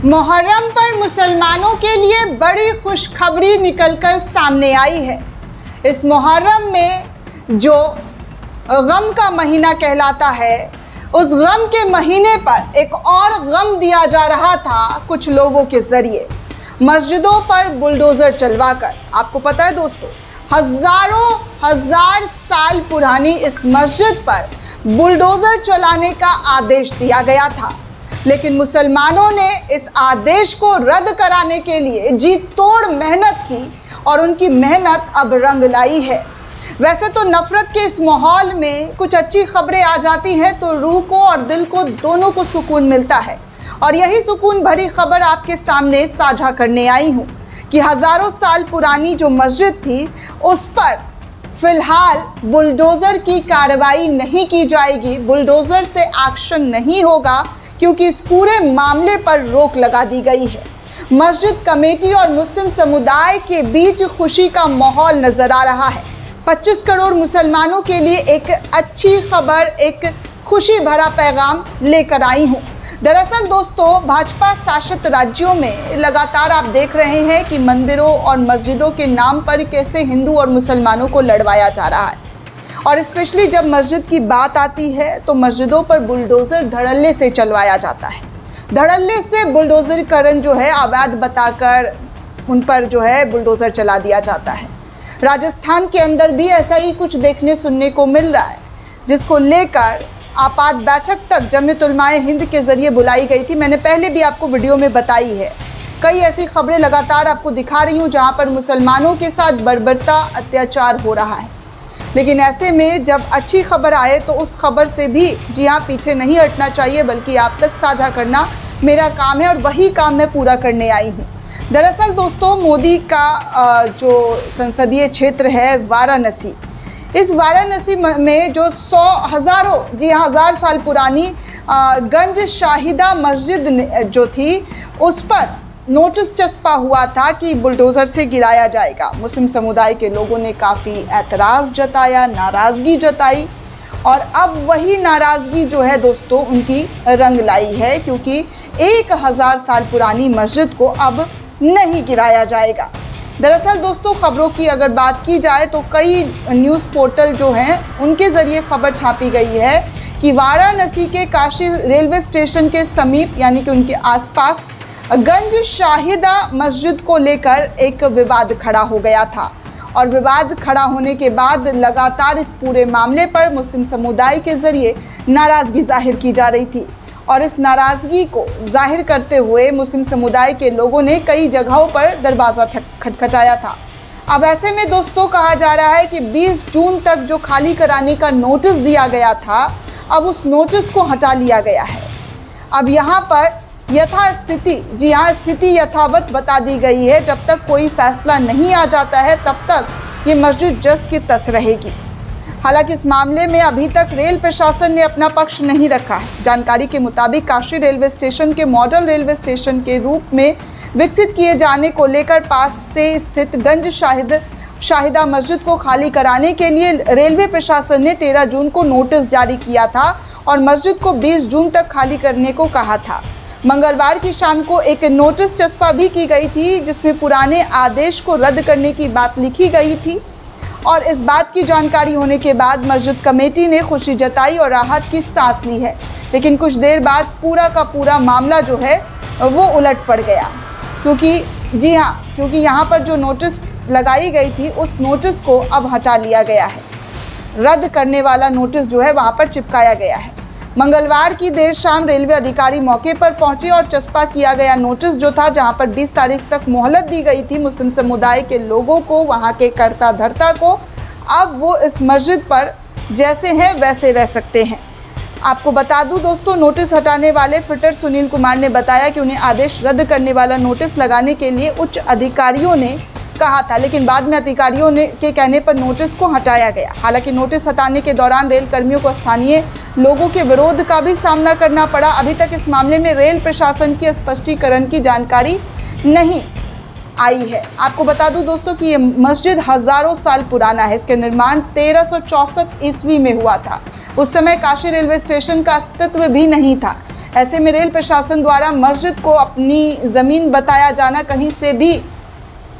मुहर्रम पर मुसलमानों के लिए बड़ी खुशखबरी निकलकर सामने आई है। इस मुहर्रम में जो गम का महीना कहलाता है, उस गम के महीने पर एक और गम दिया जा रहा था कुछ लोगों के ज़रिए, मस्जिदों पर बुलडोज़र चलवाकर। आपको पता है दोस्तों, हजार साल पुरानी इस मस्जिद पर बुलडोज़र चलाने का आदेश दिया गया था, लेकिन मुसलमानों ने इस आदेश को रद्द कराने के लिए जी तोड़ मेहनत की और उनकी मेहनत अब रंग लाई है। वैसे तो नफ़रत के इस माहौल में कुछ अच्छी खबरें आ जाती हैं तो रूह को और दिल को दोनों को सुकून मिलता है, और यही सुकून भरी खबर आपके सामने साझा करने आई हूँ कि हज़ारों साल पुरानी जो मस्जिद थी उस पर फ़िलहाल बुलडोज़र की कार्रवाई नहीं की जाएगी, बुलडोज़र से एक्शन नहीं होगा, क्योंकि इस पूरे मामले पर रोक लगा दी गई है। मस्जिद कमेटी और मुस्लिम समुदाय के बीच खुशी का माहौल नज़र आ रहा है। 25 करोड़ मुसलमानों के लिए एक अच्छी खबर, एक खुशी भरा पैगाम लेकर आई हूँ। दरअसल दोस्तों, भाजपा शासित राज्यों में लगातार आप देख रहे हैं कि मंदिरों और मस्जिदों के नाम पर कैसे हिंदू और मुसलमानों को लड़वाया जा रहा है, और स्पेशली जब मस्जिद की बात आती है तो मस्जिदों पर बुलडोज़र धड़ल्ले से चलवाया जाता है। धड़ल्ले से बुलडोज़रीकरण जो है अवैध बताकर उन पर जो है बुलडोज़र चला दिया जाता है। राजस्थान के अंदर भी ऐसा ही कुछ देखने सुनने को मिल रहा है, जिसको लेकर आपात बैठक तक जमीयत उलमाए हिंद के ज़रिए बुलाई गई थी। मैंने पहले भी आपको वीडियो में बताई है। कई ऐसी खबरें लगातार आपको दिखा रही हूँ जहाँ पर मुसलमानों के साथ बर्बरता अत्याचार हो रहा है, लेकिन ऐसे में जब अच्छी खबर आए तो उस खबर से भी जी हाँ पीछे नहीं हटना चाहिए, बल्कि आप तक साझा करना मेरा काम है, और वही काम मैं पूरा करने आई हूँ। दरअसल दोस्तों, मोदी का जो संसदीय क्षेत्र है वाराणसी, इस वाराणसी में जो हज़ार साल पुरानी गंज शाहिदा मस्जिद जो थी उस पर नोटिस चस्पा हुआ था कि बुलडोज़र से गिराया जाएगा। मुस्लिम समुदाय के लोगों ने काफ़ी एतराज़ जताया, नाराज़गी जताई, और अब वही नाराज़गी जो है दोस्तों उनकी रंग लाई है, क्योंकि 1000 साल पुरानी मस्जिद को अब नहीं गिराया जाएगा। दरअसल दोस्तों, ख़बरों की अगर बात की जाए तो कई न्यूज़ पोर्टल जो हैं उनके ज़रिए खबर छापी गई है कि वाराणसी के काशी रेलवे स्टेशन के समीप, यानी कि उनके आसपास गंज शाहिदा मस्जिद को लेकर एक विवाद खड़ा हो गया था, और विवाद खड़ा होने के बाद लगातार इस पूरे मामले पर मुस्लिम समुदाय के ज़रिए नाराज़गी जाहिर की जा रही थी, और इस नाराज़गी को जाहिर करते हुए मुस्लिम समुदाय के लोगों ने कई जगहों पर दरवाज़ा खटखटाया था। अब ऐसे में दोस्तों कहा जा रहा है कि 20 जून तक जो खाली कराने का नोटिस दिया गया था, अब उस नोटिस को हटा लिया गया है। अब यहाँ पर यथास्थिति, जी हाँ, स्थिति यथावत बता दी गई है। जब तक कोई फैसला नहीं आ जाता है तब तक ये मस्जिद जस की तस रहेगी। हालांकि इस मामले में अभी तक रेल प्रशासन ने अपना पक्ष नहीं रखा है। जानकारी के मुताबिक काशी रेलवे स्टेशन के मॉडल रेलवे स्टेशन के रूप में विकसित किए जाने को लेकर पास से स्थित गंज शाहिदा मस्जिद को खाली कराने के लिए रेलवे प्रशासन ने 13 जून को नोटिस जारी किया था और मस्जिद को 20 जून तक खाली करने को कहा था। मंगलवार की शाम को एक नोटिस चस्पा भी की गई थी, जिसमें पुराने आदेश को रद्द करने की बात लिखी गई थी, और इस बात की जानकारी होने के बाद मस्जिद कमेटी ने खुशी जताई और राहत की सांस ली है। लेकिन कुछ देर बाद पूरा का पूरा मामला जो है वो उलट पड़ गया, क्योंकि यहाँ पर जो नोटिस लगाई गई थी उस नोटिस को अब हटा लिया गया है। रद्द करने वाला नोटिस जो है वहाँ पर चिपकाया गया है। मंगलवार की देर शाम रेलवे अधिकारी मौके पर पहुंचे और चस्पा किया गया नोटिस जो था, जहां पर 20 तारीख तक मोहलत दी गई थी मुस्लिम समुदाय के लोगों को, वहां के कर्ता धर्ता को, अब वो इस मस्जिद पर जैसे हैं वैसे रह सकते हैं। आपको बता दूं दोस्तों, नोटिस हटाने वाले फिटर सुनील कुमार ने बताया कि उन्हें आदेश रद्द करने वाला नोटिस लगाने के लिए उच्च अधिकारियों ने कहा था, लेकिन बाद में अधिकारियों के कहने पर नोटिस को हटाया गया। हालांकि नोटिस हटाने के दौरान रेल कर्मियों को स्थानीय लोगों के विरोध का भी सामना करना पड़ा। अभी तक इस मामले में रेल प्रशासन की स्पष्टीकरण की जानकारी नहीं आई है। आपको बता दूं दोस्तों कि ये मस्जिद हज़ारों साल पुराना है। इसके निर्माण 1364 ईस्वी में हुआ था। उस समय काशी रेलवे स्टेशन का अस्तित्व भी नहीं था। ऐसे में रेल प्रशासन द्वारा मस्जिद को अपनी ज़मीन बताया जाना कहीं से भी,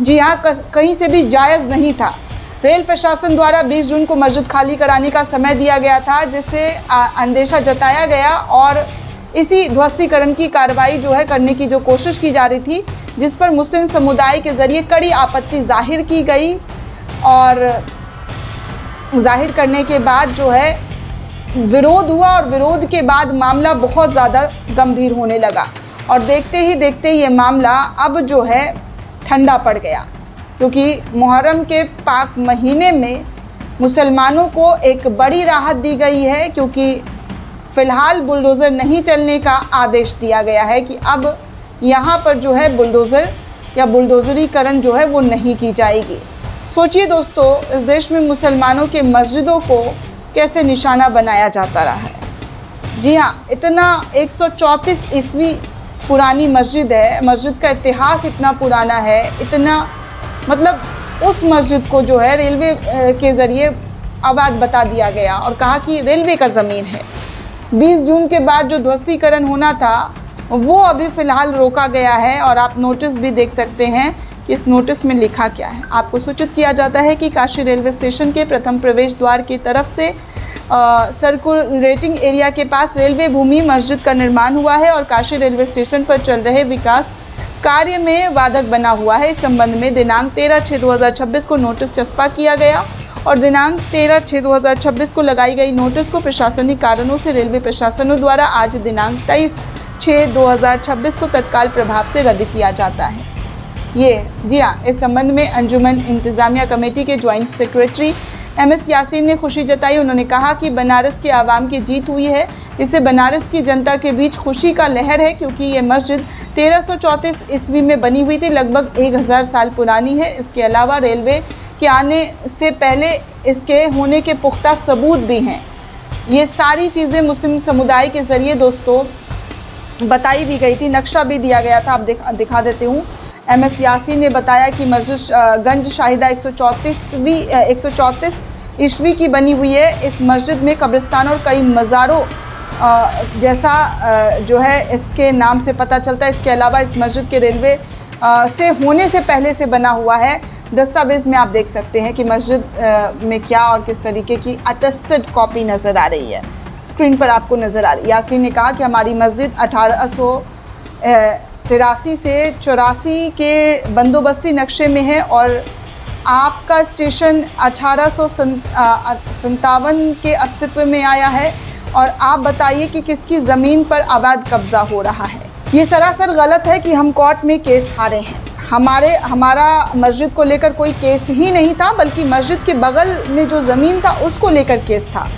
जी हाँ, कहीं से भी जायज़ नहीं था। रेल प्रशासन द्वारा 20 जून को मस्जिद खाली कराने का समय दिया गया था, जिससे अंदेशा जताया गया और इसी ध्वस्तीकरण की कार्रवाई जो है करने की जो कोशिश की जा रही थी, जिस पर मुस्लिम समुदाय के ज़रिए कड़ी आपत्ति जाहिर की गई और जाहिर करने के बाद जो है विरोध हुआ और विरोध के बाद मामला बहुत ज़्यादा गंभीर होने लगा और देखते ही ये मामला अब जो है ठंडा पड़ गया, क्योंकि मुहर्रम के पाक महीने में मुसलमानों को एक बड़ी राहत दी गई है, क्योंकि फ़िलहाल बुलडोज़र नहीं चलने का आदेश दिया गया है कि अब यहाँ पर जो है बुलडोज़र या बुलडोज़रीकरण जो है वो नहीं की जाएगी। सोचिए दोस्तों, इस देश में मुसलमानों के मस्जिदों को कैसे निशाना बनाया जाता रहा है। जी हाँ, इतना 134 ईस्वी पुरानी मस्जिद है, मस्जिद का इतिहास इतना पुराना है, इतना मतलब उस मस्जिद को जो है रेलवे के ज़रिए अवैध बता दिया गया और कहा कि रेलवे का ज़मीन है। 20 जून के बाद जो ध्वस्तीकरण होना था वो अभी फ़िलहाल रोका गया है और आप नोटिस भी देख सकते हैं। इस नोटिस में लिखा क्या है, आपको सूचित किया जाता है कि काशी रेलवे स्टेशन के प्रथम प्रवेश द्वार की तरफ से सर्कुलेटिंग एरिया के पास रेलवे भूमि मस्जिद का निर्माण हुआ है और काशी रेलवे स्टेशन पर चल रहे विकास कार्य में बाधक बना हुआ है। इस संबंध में दिनांक 13/6/2026 को नोटिस चस्पा किया गया और दिनांक 13/6/2026 को लगाई गई नोटिस को प्रशासनिक कारणों से रेलवे प्रशासनों द्वारा आज दिनांक 23/6/2026 को तत्काल प्रभाव से रद्द किया जाता है। ये जी हाँ, इस संबंध में अंजुमन इंतज़ामिया कमेटी के ज्वाइंट सेक्रेटरी MS यासीन ने खुशी जताई। उन्होंने कहा कि बनारस की आवाम की जीत हुई है, इससे बनारस की जनता के बीच खुशी का लहर है, क्योंकि ये मस्जिद 1334 ईस्वी में बनी हुई थी, लगभग 1000 साल पुरानी है। इसके अलावा रेलवे के आने से पहले इसके होने के पुख्ता सबूत भी हैं। ये सारी चीज़ें मुस्लिम समुदाय के ज़रिए दोस्तों बताई भी गई थी, नक्शा भी दिया गया था। आप दिखा देती हूँ। MS यासीन ने बताया कि मस्जिद गंज शाहिदा 134 ईस्वी की बनी हुई है। इस मस्जिद में कब्रिस्तान और कई मज़ारों जैसा जो है इसके नाम से पता चलता है। इसके अलावा इस मस्जिद के रेलवे से होने से पहले से बना हुआ है। दस्तावेज़ में आप देख सकते हैं कि मस्जिद में क्या और किस तरीके की अटेस्टेड कॉपी नज़र आ रही है, स्क्रीन पर आपको नज़र आ रही है। यासीन ने कहा कि हमारी मस्जिद 1883 से 84 के बंदोबस्ती नक्शे में है और आपका स्टेशन 1857 के अस्तित्व में आया है और आप बताइए कि किसकी ज़मीन पर अवैध कब्ज़ा हो रहा है। ये सरासर गलत है कि हम कोर्ट में केस हारे हैं। हमारा मस्जिद को लेकर कोई केस ही नहीं था, बल्कि मस्जिद के बगल में जो ज़मीन था उसको लेकर केस था,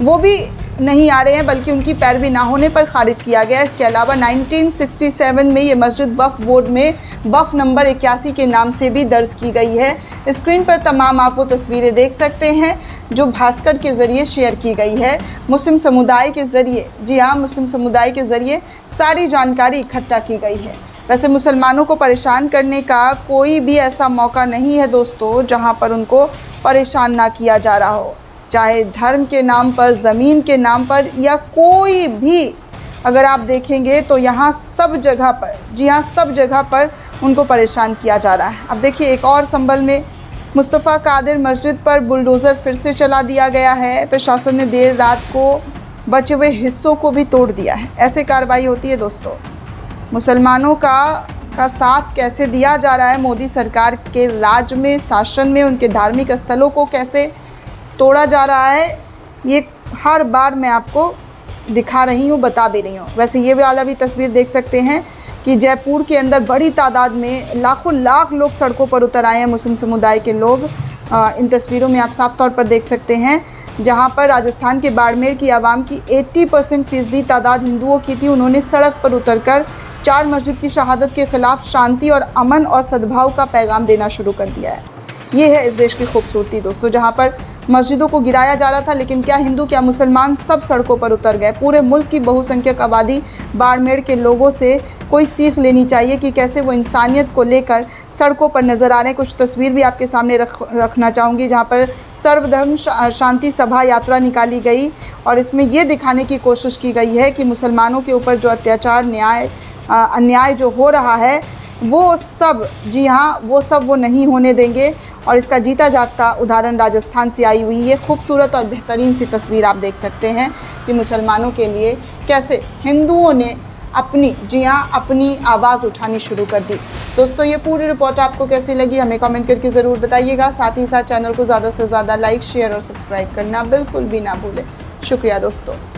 वो भी नहीं आ रहे हैं, बल्कि उनकी पैरवी ना होने पर खारिज किया गया। इसके अलावा 1967 में ये मस्जिद वक्फ बोर्ड में वक्फ नंबर 81 के नाम से भी दर्ज की गई है। स्क्रीन पर तमाम आप वो तस्वीरें देख सकते हैं जो भास्कर के ज़रिए शेयर की गई है। मुस्लिम समुदाय के ज़रिए, जी हाँ, मुस्लिम समुदाय के ज़रिए सारी जानकारी इकट्ठा की गई है। वैसे मुसलमानों को परेशान करने का कोई भी ऐसा मौका नहीं है दोस्तों जहाँ पर उनको परेशान ना किया जा रहा हो, चाहे धर्म के नाम पर, ज़मीन के नाम पर या कोई भी। अगर आप देखेंगे तो यहाँ सब जगह पर, जी हाँ, सब जगह पर उनको परेशान किया जा रहा है। अब देखिए एक और संभल में मुस्तफ़ा कादिर मस्जिद पर बुलडोज़र फिर से चला दिया गया है। प्रशासन ने देर रात को बचे हुए हिस्सों को भी तोड़ दिया है। ऐसे कार्रवाई होती है दोस्तों। मुसलमानों का साथ कैसे दिया जा रहा है मोदी सरकार के राज में, शासन में, उनके धार्मिक स्थलों को कैसे तोड़ा जा रहा है, ये हर बार मैं आपको दिखा रही हूँ, बता भी रही हूँ। वैसे ये वाला भी तस्वीर देख सकते हैं कि जयपुर के अंदर बड़ी तादाद में लाखों लाख लोग सड़कों पर उतर आए हैं, मुस्लिम समुदाय के लोग। इन तस्वीरों में आप साफ तौर पर देख सकते हैं, जहाँ पर राजस्थान के बाड़मेर की आवाम की 80% तादाद हिंदुओं की थी। उन्होंने सड़क पर उतरकर 4 मस्जिद की शहादत के ख़िलाफ़ शांति और अमन और सद्भाव का पैगाम देना शुरू कर दिया है। ये है इस देश की खूबसूरती दोस्तों, जहाँ पर मस्जिदों को गिराया जा रहा था, लेकिन क्या हिंदू क्या मुसलमान सब सड़कों पर उतर गए। पूरे मुल्क की बहुसंख्यक आबादी बाड़मेर के लोगों से कोई सीख लेनी चाहिए कि कैसे वो इंसानियत को लेकर सड़कों पर नज़र आ रहे हैं। कुछ तस्वीर भी आपके सामने रखना चाहूँगी, जहाँ पर सर्वधर्म शांति सभा यात्रा निकाली गई और इसमें ये दिखाने की कोशिश की गई है कि मुसलमानों के ऊपर जो अत्याचार अन्याय जो हो रहा है वो सब, जी हाँ, वो नहीं होने देंगे। और इसका जीता जागता उदाहरण राजस्थान से आई हुई ये खूबसूरत और बेहतरीन सी तस्वीर आप देख सकते हैं कि मुसलमानों के लिए कैसे हिंदुओं ने अपनी आवाज़ उठानी शुरू कर दी। दोस्तों, ये पूरी रिपोर्ट आपको कैसी लगी हमें कमेंट करके ज़रूर बताइएगा। साथ ही साथ चैनल को ज़्यादा से ज़्यादा लाइक, शेयर और सब्सक्राइब करना बिल्कुल भी ना भूलें। शुक्रिया दोस्तों।